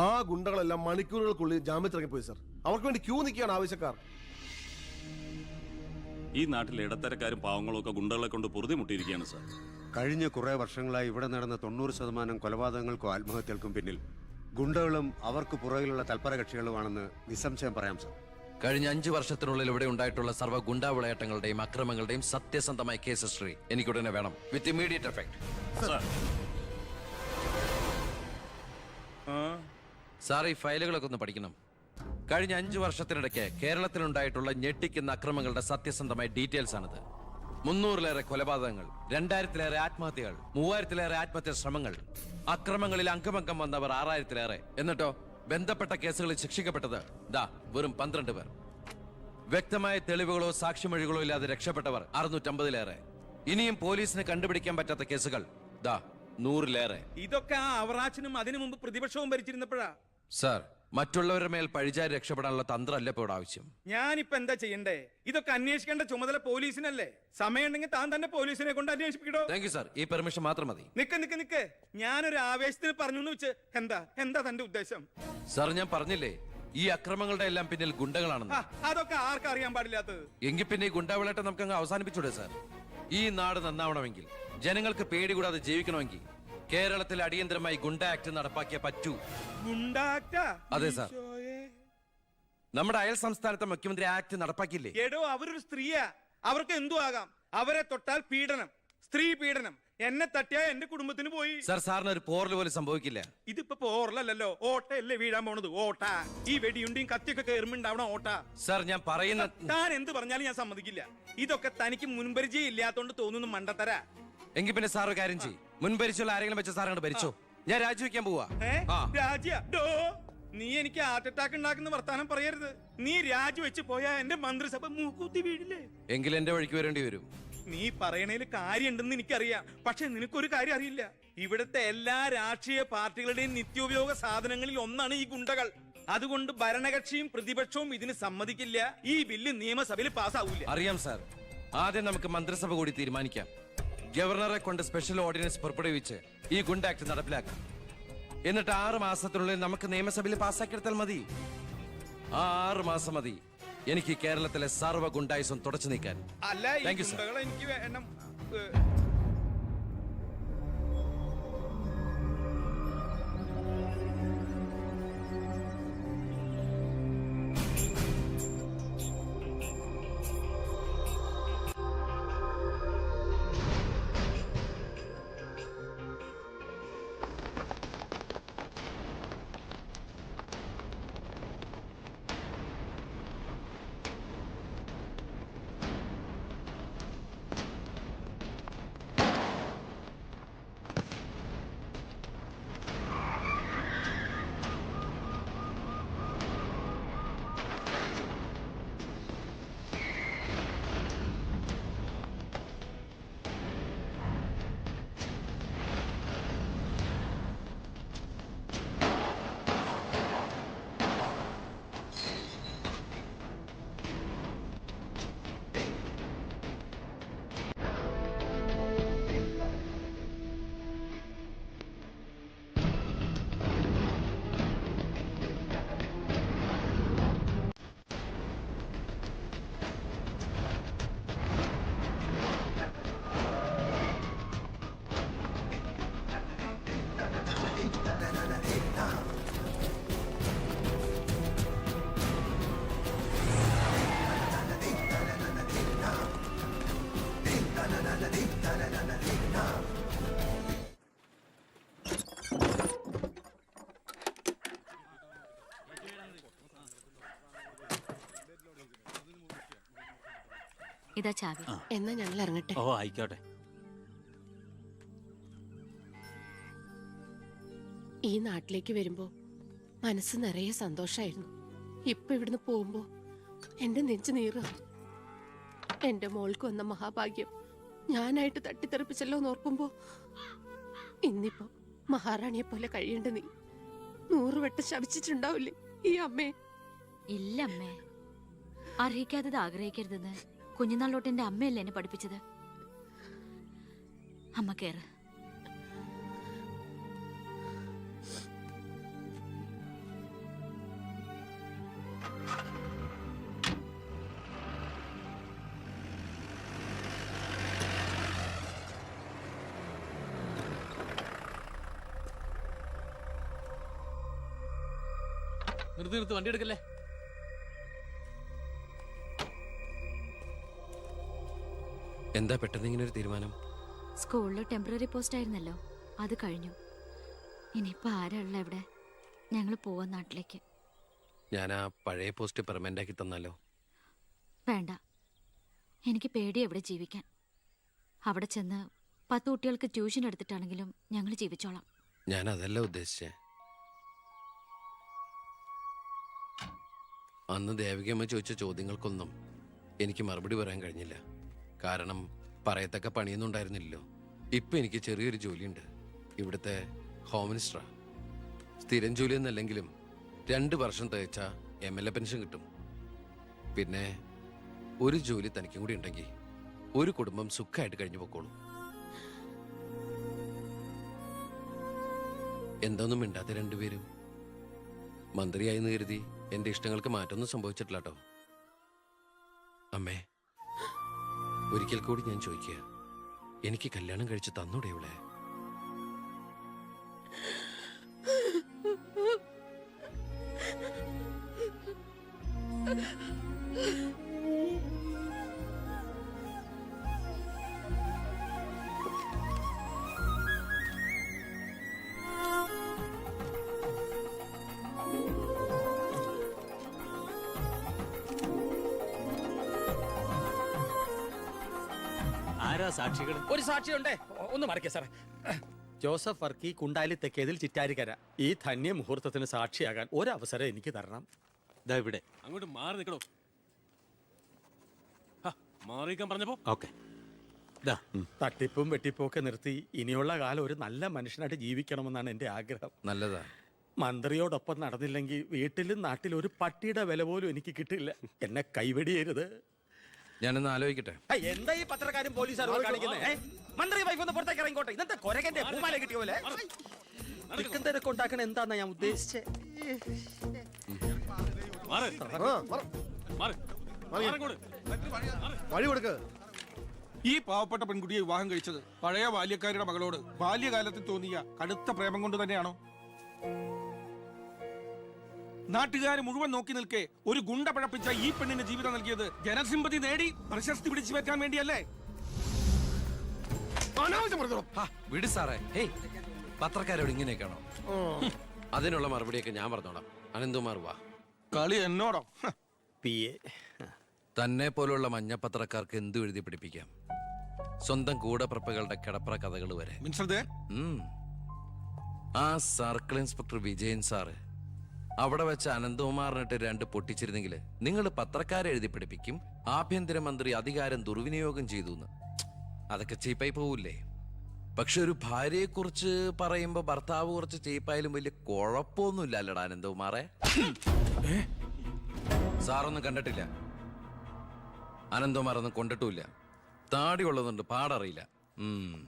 ആ ഗുണ്ടകളെല്ലാം മണിക്കൂറുകൾക്കുള്ളിൽ ജാമ്യത്തിറങ്ങിപ്പോയി സർ. അവർക്ക് വേണ്ടി ക്യൂ നിൽക്കുകയാണ് ആവശ്യക്കാർ. ഈ നാട്ടിലെ ഇടത്തരക്കാരും പാവങ്ങളും ഒക്കെ ഗുണ്ടകളെ കൊണ്ട് പൊറുതിമുട്ടിയിരിക്കുകയാണ് സാർ. കഴിഞ്ഞ കുറേ വർഷങ്ങളായി ഇവിടെ നടന്ന 90% കൊലപാതകങ്ങൾക്കും ആത്മഹത്യകൾക്കും പിന്നിൽ ഗുണ്ടകളും അവർക്ക് പുറകിലുള്ള തൽപര കക്ഷികളുമാണെന്ന് നിസ്സംശയം പറയാം സാർ. കഴിഞ്ഞ 5 വർഷത്തിനുള്ളിൽ ഇവിടെ ഉണ്ടായിട്ടുള്ള സർവ്വ ഗുണ്ടാ വിളയാട്ടങ്ങളുടെയും അക്രമങ്ങളുടെയും സത്യസന്ധമായ കേസ് ഹിസ്റ്ററി എനിക്കുടനെ വേണം, വിത്ത് ഇമ്മീഡിയറ്റ് എഫക്ട്. സാർ, ഈ ഫയലുകളൊക്കെ ഒന്ന് പഠിക്കണം. കഴിഞ്ഞ 5 വർഷത്തിനിടയ്ക്ക് കേരളത്തിലുണ്ടായിട്ടുള്ള ഞെട്ടിക്കുന്ന അക്രമങ്ങളുടെ സത്യസന്ധമായ ഡീറ്റെയിൽസ് ആണിത്. 300-ലേറെ കൊലപാതകങ്ങൾ, 2000-ലേറെ ആത്മഹത്യകൾ, 3000-ലേറെ ആത്മഹത്യാ ശ്രമങ്ങൾ, അക്രമങ്ങളിൽ അംഗമംഗം വന്നവർ 6000-ലേറെ. എന്നിട്ടോ ബന്ധപ്പെട്ട കേസുകളിൽ ശിക്ഷിക്കപ്പെട്ടത് വെറും 12 പേർ. വ്യക്തമായ തെളിവുകളോ സാക്ഷിമൊഴികളോ ഇല്ലാതെ രക്ഷപ്പെട്ടവർ 650-ലേറെ. ഇനിയും പോലീസിന് കണ്ടുപിടിക്കാൻ പറ്റാത്ത കേസുകൾ 100-ലേറെ. ഇതൊക്കെ ആ അവറാച്ചനും അതിനു മുമ്പ് പ്രതിപക്ഷവും ഭരിച്ചിരുന്നപ്പോഴാ. സാർ, മറ്റുള്ളവരുടെ മേൽ പഴിചാരി രക്ഷപ്പെടാനുള്ള തന്ത്രമല്ല ഇപ്പോൾ ആവശ്യം. ഞാനിപ്പോ എന്താ ചെയ്യണ്ടേ? ഇതൊക്കെ അന്വേഷിക്കേണ്ട ചുമതല പോലീസിനല്ലേ? സമയമുണ്ടെങ്കിൽ താൻ തന്നെ പോലീസിനെ കൊണ്ട് അന്വേഷിപ്പിക്കടോ. താങ്ക് യു സാർ, ഈ പെർമിഷൻ മാത്രം മതി. നിക്ക് ഞാനൊരു ആവേശത്തിന് പറഞ്ഞു വെച്ച് എന്താ തന്റെ ഉദ്ദേശം? സാർ, ഞാൻ പറഞ്ഞില്ലേ ഈ അക്രമങ്ങളുടെ എല്ലാം പിന്നിൽ ഗുണ്ടകളാണെന്ന്. അതൊക്കെ ആർക്കറിയാൻ പാടില്ലാത്തത്? എങ്കിൽ പിന്നെ ഈ ഗുണ്ടാവിളാട്ടം നമുക്ക് അങ്ങ് അവസാനിപ്പിച്ചൂടെ സാർ? ഈ നാട് നന്നാവണമെങ്കിൽ, ജനങ്ങൾക്ക് പേടി കൂടാതെ ജീവിക്കണമെങ്കിൽ കേരളത്തിൽ അടിയന്തരമായി ഗുണ്ട ആക്ട് നടപ്പാക്കിയേ പറ്റൂ. അതെ സാർ, നമ്മുടെ അയൽ സംസ്ഥാനത്തെ മുഖ്യമന്ത്രി ആക്ട് നടപ്പാക്കിയില്ലേ? എടോ, അവരൊരു സ്ത്രീയാ, അവർക്ക് എന്തു ആകാം. അവരെ തൊട്ടാൽ പീഡനം, സ്ത്രീ പീഡനം. എന്നെ തട്ടിയാ എന്റെ കുടുംബത്തിന് പോയി. സാർ, സാറിന് ഒരു പോറൽ പോലും സംഭവിക്കില്ല. ഇതിപ്പോ പോറലല്ലോ, ഓട്ടയല്ലേ വീഴാൻ പോണത്. ഓട്ട ഈ വെടിയുണ്ടിയും കത്തിയൊക്കെ കയറുമ്പോണ്ടാവണം ഓട്ട. സാർ, ഞാൻ പറയുന്ന താൻ എന്ത് പറഞ്ഞാലും ഞാൻ സമ്മതിക്കില്ല. ഇതൊക്കെ തനിക്ക് മുൻപരിചയം ഇല്ലാത്തോണ്ട് തോന്നുന്നു മണ്ടത്തര. എങ്കിൽ പിന്നെ സാർ ഒരു കാര്യം ചെയ്യും, മുൻപരിച്ചുള്ള ആരെങ്കിലും വെച്ച സാർ അങ്ങോട്ട് ഭരിച്ചോ. ഞാൻ രാജിവെക്കാൻ പോവാ. നീ എനിക്ക് ഹാർട്ട് അറ്റാക്ക് ഉണ്ടാക്കുന്ന വർത്താനം പറയരുത്. നീ രാജിവെച്ച് പോയാ എന്റെ മന്ത്രിസഭ മൂക്കൂത്തി വീഴില്ലേ? എങ്കിൽ എന്റെ വഴിക്ക് വരേണ്ടി വരും. നീ പറയണേല് കാര്യമുണ്ടെന്ന് എനിക്കറിയാം, പക്ഷെ നിനക്കൊരു കാര്യം അറിയില്ല. ഇവിടുത്തെ എല്ലാ രാഷ്ട്രീയ പാർട്ടികളുടെയും നിത്യോപയോഗ സാധനങ്ങളിൽ ഒന്നാണ് ഈ ഗുണ്ടകൾ. അതുകൊണ്ട് ഭരണകക്ഷിയും പ്രതിപക്ഷവും ഇതിന് സമ്മതിക്കില്ല. ഈ ബില്ല് നിയമസഭയിൽ പാസ്സാവൂല. അറിയാം സാർ, ആദ്യം നമുക്ക് മന്ത്രിസഭ കൂടി തീരുമാനിക്കാം. ഗവർണറെ കൊണ്ട് സ്പെഷ്യൽ ഓർഡിനൻസ് പുറപ്പെടുവിച്ച് ഈ ഗുണ്ട ആക്ട് നടപ്പിലാക്കാം. എന്നിട്ട് 6 മാസത്തിനുള്ളിൽ നമുക്ക് നിയമസഭയിൽ പാസ്സാക്കിയെടുത്താൽ മതി. 6 മാസം മതി എനിക്ക് കേരളത്തിലെ സർവ്വ ഗുണ്ടായുസം തുടച്ചു നീക്കാൻ. അല്ല, ഈ ഗുണ്ടകളെ എനിക്ക് വേണം. ഇതാ ചാവി. എന്നാ ഞങ്ങൾ ഇറങ്ങട്ടെ. ഓ ആയിക്കോട്ടെ. ഈ നാട്ടിലേക്ക് വരുമ്പോ മനസ്സ് നിറയെ സന്തോഷായിരുന്നു. ഇപ്പൊ ഇവിടുന്ന് പോകുമ്പോ എന്റെ നെഞ്ചു നീറുക. എന്റെ മോൾക്ക് വന്ന മഹാഭാഗ്യം ഞാനായിട്ട് തട്ടിത്തെറിപ്പിച്ചല്ലോ എന്നോർക്കുമ്പോ ഇന്നിപ്പോ മഹാറാണിയെ പോലെ കഴിയേണ്ട നീ 100 വട്ടം ശപിച്ചിട്ടുണ്ടാവില്ലേ ഈ അമ്മേ? ഇല്ല അമ്മേ, അർഹിക്കാത്തത് ആഗ്രഹിക്കരുതെന്ന് കുഞ്ഞുനാളോട്ട് എന്റെ അമ്മയല്ലേ എന്നെ പഠിപ്പിച്ചത്. അമ്മ കേറ്. നിർത്ത് വണ്ടി എടുക്കല്ലേ. എന്താ പെട്ടെന്ന് ഇങ്ങനെ ഒരു തീരുമാനം? സ്കൂളിൽ ടെമ്പററി പോസ്റ്റ് ആയിരുന്നല്ലോ, അത് കഴിഞ്ഞു. ഇനിയിപ്പോ ആരാ ഉള്ള ഇവിടെ? ഞങ്ങൾ പോവാൻ നാട്ടിലേക്ക്. ഞാൻ ആ പഴയ പോസ്റ്റ് പെർമനന്റ് ആക്കി തന്നാലോ? വേണ്ട, എനിക്ക് പേടി എവിടെ ജീവിക്കാൻ. അവിടെ ചെന്ന് 10 കുട്ടികൾക്ക് ട്യൂഷൻ എടുത്തിട്ടാണെങ്കിലും ഞങ്ങൾ ജീവിച്ചോളാം. ഞാൻ അതല്ല ഉദ്ദേശിച്ചേ. അന്ന് ദേവികമ്മ ചോദിച്ച ചോദ്യങ്ങൾക്കൊന്നും എനിക്ക് മറുപടി പറയാൻ കഴിഞ്ഞില്ല. കാരണം പറയത്തക്ക പണിയൊന്നും ഉണ്ടായിരുന്നില്ലല്ലോ. ഇപ്പൊ എനിക്ക് ചെറിയൊരു ജോലിയുണ്ട്, ഇവിടുത്തെ ഹോം മിനിസ്റ്ററാ. സ്ഥിരം ജോലി എന്നല്ലെങ്കിലും 2 വർഷം തികച്ച MLA പെൻഷൻ കിട്ടും. പിന്നെ ഒരു ജോലി തനിക്കും കൂടി ഉണ്ടെങ്കിൽ ഒരു കുടുംബം സുഖമായിട്ട് കഴിഞ്ഞു പോക്കോളൂ. എന്തൊന്നും മിണ്ടാത്ത രണ്ടുപേരും. മന്ത്രിയായെന്ന് കരുതി എന്റെ ഇഷ്ടങ്ങൾക്ക് മാറ്റമൊന്നും സംഭവിച്ചിട്ടില്ല കേട്ടോ. അമ്മേ, ഒരിക്കൽ കൂടി ഞാൻ ചോദിക്കുക, എനിക്ക് കല്യാണം കഴിച്ച് തന്നൂടെ ഇവളെ? ആരാ സാക്ഷികൾ? ഒരു സാക്ഷിയുണ്ടേ, ഒന്ന് മറിക്ക സാറേ. ജോസഫ് വർക്കി, കുണ്ടാലി തെക്കേതിൽ, ചിറ്റാരിക്കര. ഈ ധന്യ മുഹൂർത്തത്തിന് സാക്ഷിയാകാൻ ഒരവസരം എനിക്ക് തരണം. ദാ ഇവിടെ. അങ്ങോട്ട് മാറി നിൽക്കണോ? മാറിയിക്കാൻ പറഞ്ഞപ്പോ ഓക്കെ. തട്ടിപ്പും വെട്ടിപ്പും ഒക്കെ നിർത്തി ഇനിയുള്ള കാലം ഒരു നല്ല മനുഷ്യനായിട്ട് ജീവിക്കണമെന്നാണ് എൻ്റെ ആഗ്രഹം. നല്ലതാ. മന്ത്രിയോടൊപ്പം നടന്നില്ലെങ്കിൽ വീട്ടിലും നാട്ടിലും ഒരു പട്ടിയുടെ വില പോലും എനിക്ക് കിട്ടില്ല. എന്നെ കൈവെടിയരുത്. ഞാനൊന്ന് ആലോചിക്കട്ടെ. എന്താ ഈ പത്രക്കാരും പോലീസുകാരും കാണിക്കുന്നേ? മന്ത്രി വൈഫ് ഒന്ന് പുറത്തേക്ക് ഇറങ്ങിക്കോട്ടെ. ഇന്നത്തെ കൊരകന്റെ പൂമാല കിട്ടിയ പോലെ തിക്കും തിരക്ക് ഉണ്ടാക്കണ എന്താന്നാ ഞാൻ ഉദ്ദേശിച്ചേ. വഴി കൊടുക്ക്. ഈ പാവപ്പെട്ട പെൺകുട്ടിയെ വിവാഹം കഴിച്ചത് പഴയ ബാല്യക്കാരുടെ മകളോട് ബാല്യകാലത്തിൽ തോന്നിയ കടുത്ത പ്രേമം കൊണ്ട് തന്നെയാണോ? നാട്ടുകാർ മുഴുവൻ നോക്കി നിൽക്കെ ഒരു ഗുണ്ട പഴപ്പിച്ച ഈ പെണ്ണിന് ജീവിതം നൽകിയത് ജനസിമ്പതി നേടി പ്രശസ്തി പിടിച്ചു വെക്കാൻ വേണ്ടിയല്ലേ? വിട് സാറേ. ഹേയ്, പത്രക്കാരോട് ഇങ്ങനെയൊക്കെയാണോ? അതിനുള്ള മറുപടിയൊക്കെ ഞാൻ പറഞ്ഞോളാം. അനന്തുമാർ വാ. കളി എന്നോടോ? പിയെ തന്നെ പോലുള്ള മഞ്ഞപ്പത്രക്കാർക്ക് എന്തു എഴുതി പിടിപ്പിക്കാം. സ്വന്തം കൂടപ്പിറപ്പുകളുടെ കിടപ്പറ കഥകൾ വരെ. ആ സർക്കിൾ ഇൻസ്പെക്ടർ വിജയൻ സാറ് അവിടെ വെച്ച് അനന്തകുമാറിനിട്ട് 2 പൊട്ടിച്ചിരുന്നെങ്കിൽ നിങ്ങൾ പത്രക്കാരെ എഴുതി പിടിപ്പിക്കും ആഭ്യന്തരമന്ത്രി അധികാരം ദുർവിനിയോഗം ചെയ്തു എന്ന്. അതൊക്കെ ചീപ്പായി പോവില്ലേ? പക്ഷെ ഒരു ഭാര്യയെക്കുറിച്ച് പറയുമ്പോ ഭർത്താവ് കുറച്ച് ചീപ്പായാലും വലിയ കുഴപ്പമൊന്നുമില്ല അല്ലടാ അനന്തകുമാറെ. സാറൊന്നും കണ്ടിട്ടില്ല, അനന്തകുമാറൊന്നും കൊണ്ടിട്ടുമില്ല. താടി ഉള്ളതുകൊണ്ട് പാടറിയില്ല.